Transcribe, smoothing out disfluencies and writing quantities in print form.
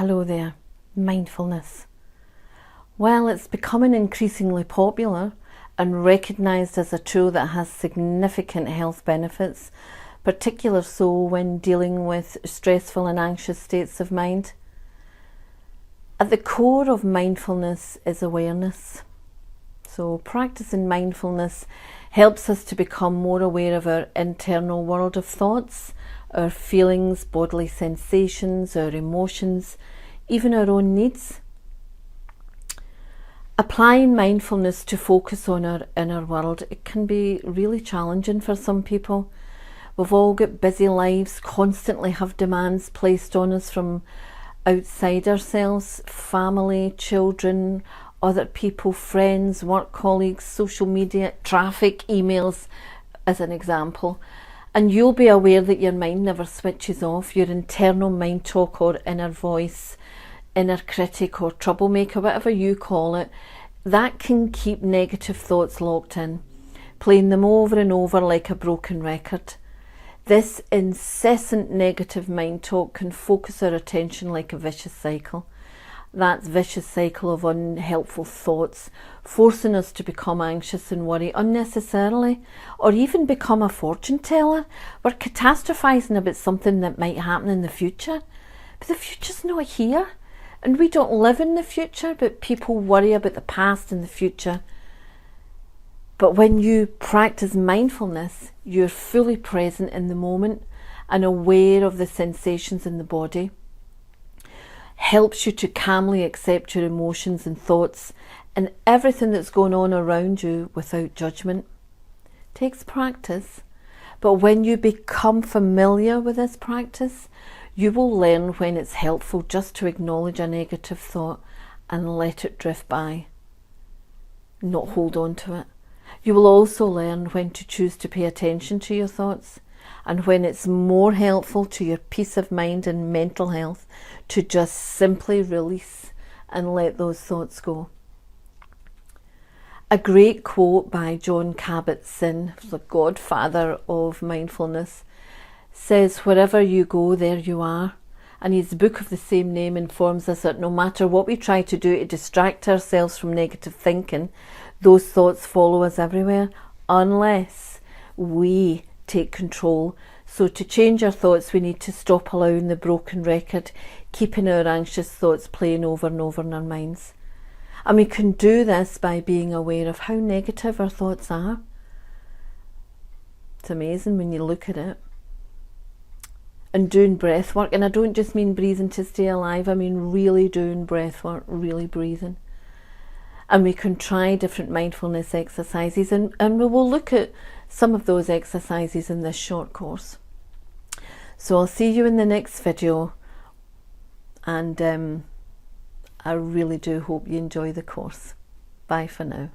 Hello there, mindfulness. Well, it's becoming increasingly popular and recognised as a tool that has significant health benefits, particularly so when dealing with stressful and anxious states of mind. At the core of mindfulness is awareness. So practicing mindfulness helps us to become more aware of our internal world of thoughts, our feelings, bodily sensations, our emotions, even our own needs. Applying mindfulness to focus on our inner world, it can be really challenging for some people. We've all got busy lives, constantly have demands placed on us from outside ourselves, family, children, other people, friends, work colleagues, social media, traffic, emails, as an example. And you'll be aware that your mind never switches off. Your internal mind talk or inner voice, inner critic or troublemaker, whatever you call it, that can keep negative thoughts locked in, playing them over and over like a broken record. This incessant negative mind talk can focus our attention like a vicious cycle. That vicious cycle of unhelpful thoughts, forcing us to become anxious and worry unnecessarily, or even become a fortune teller. We're catastrophising about something that might happen in the future, but the future's not here, and we don't live in the future, but people worry about the past and the future. But when you practice mindfulness, you're fully present in the moment and aware of the sensations in the body. Helps you to calmly accept your emotions and thoughts and everything that's going on around you without judgment. Takes practice, but when you become familiar with this practice, you will learn when it's helpful just to acknowledge a negative thought and let it drift by, not hold on to it. You will also learn when to choose to pay attention to your thoughts and when it's more helpful to your peace of mind and mental health to just simply release and let those thoughts go. A great quote by Jon Kabat-Zinn, the godfather of mindfulness, says, "Wherever you go, there you are." And his book of the same name informs us that no matter what we try to do to distract ourselves from negative thinking, those thoughts follow us everywhere unless we take control. So to change our thoughts, we need to stop allowing the broken record, keeping our anxious thoughts playing over and over in our minds. And we can do this by being aware of how negative our thoughts are. It's amazing when you look at it. And doing breath work, and I don't just mean breathing to stay alive, I mean really doing breath work, really breathing. And we can try different mindfulness exercises, and we will look at some of those exercises in this short course. So I'll see you in the next video, and I really do hope you enjoy the course. Bye for now.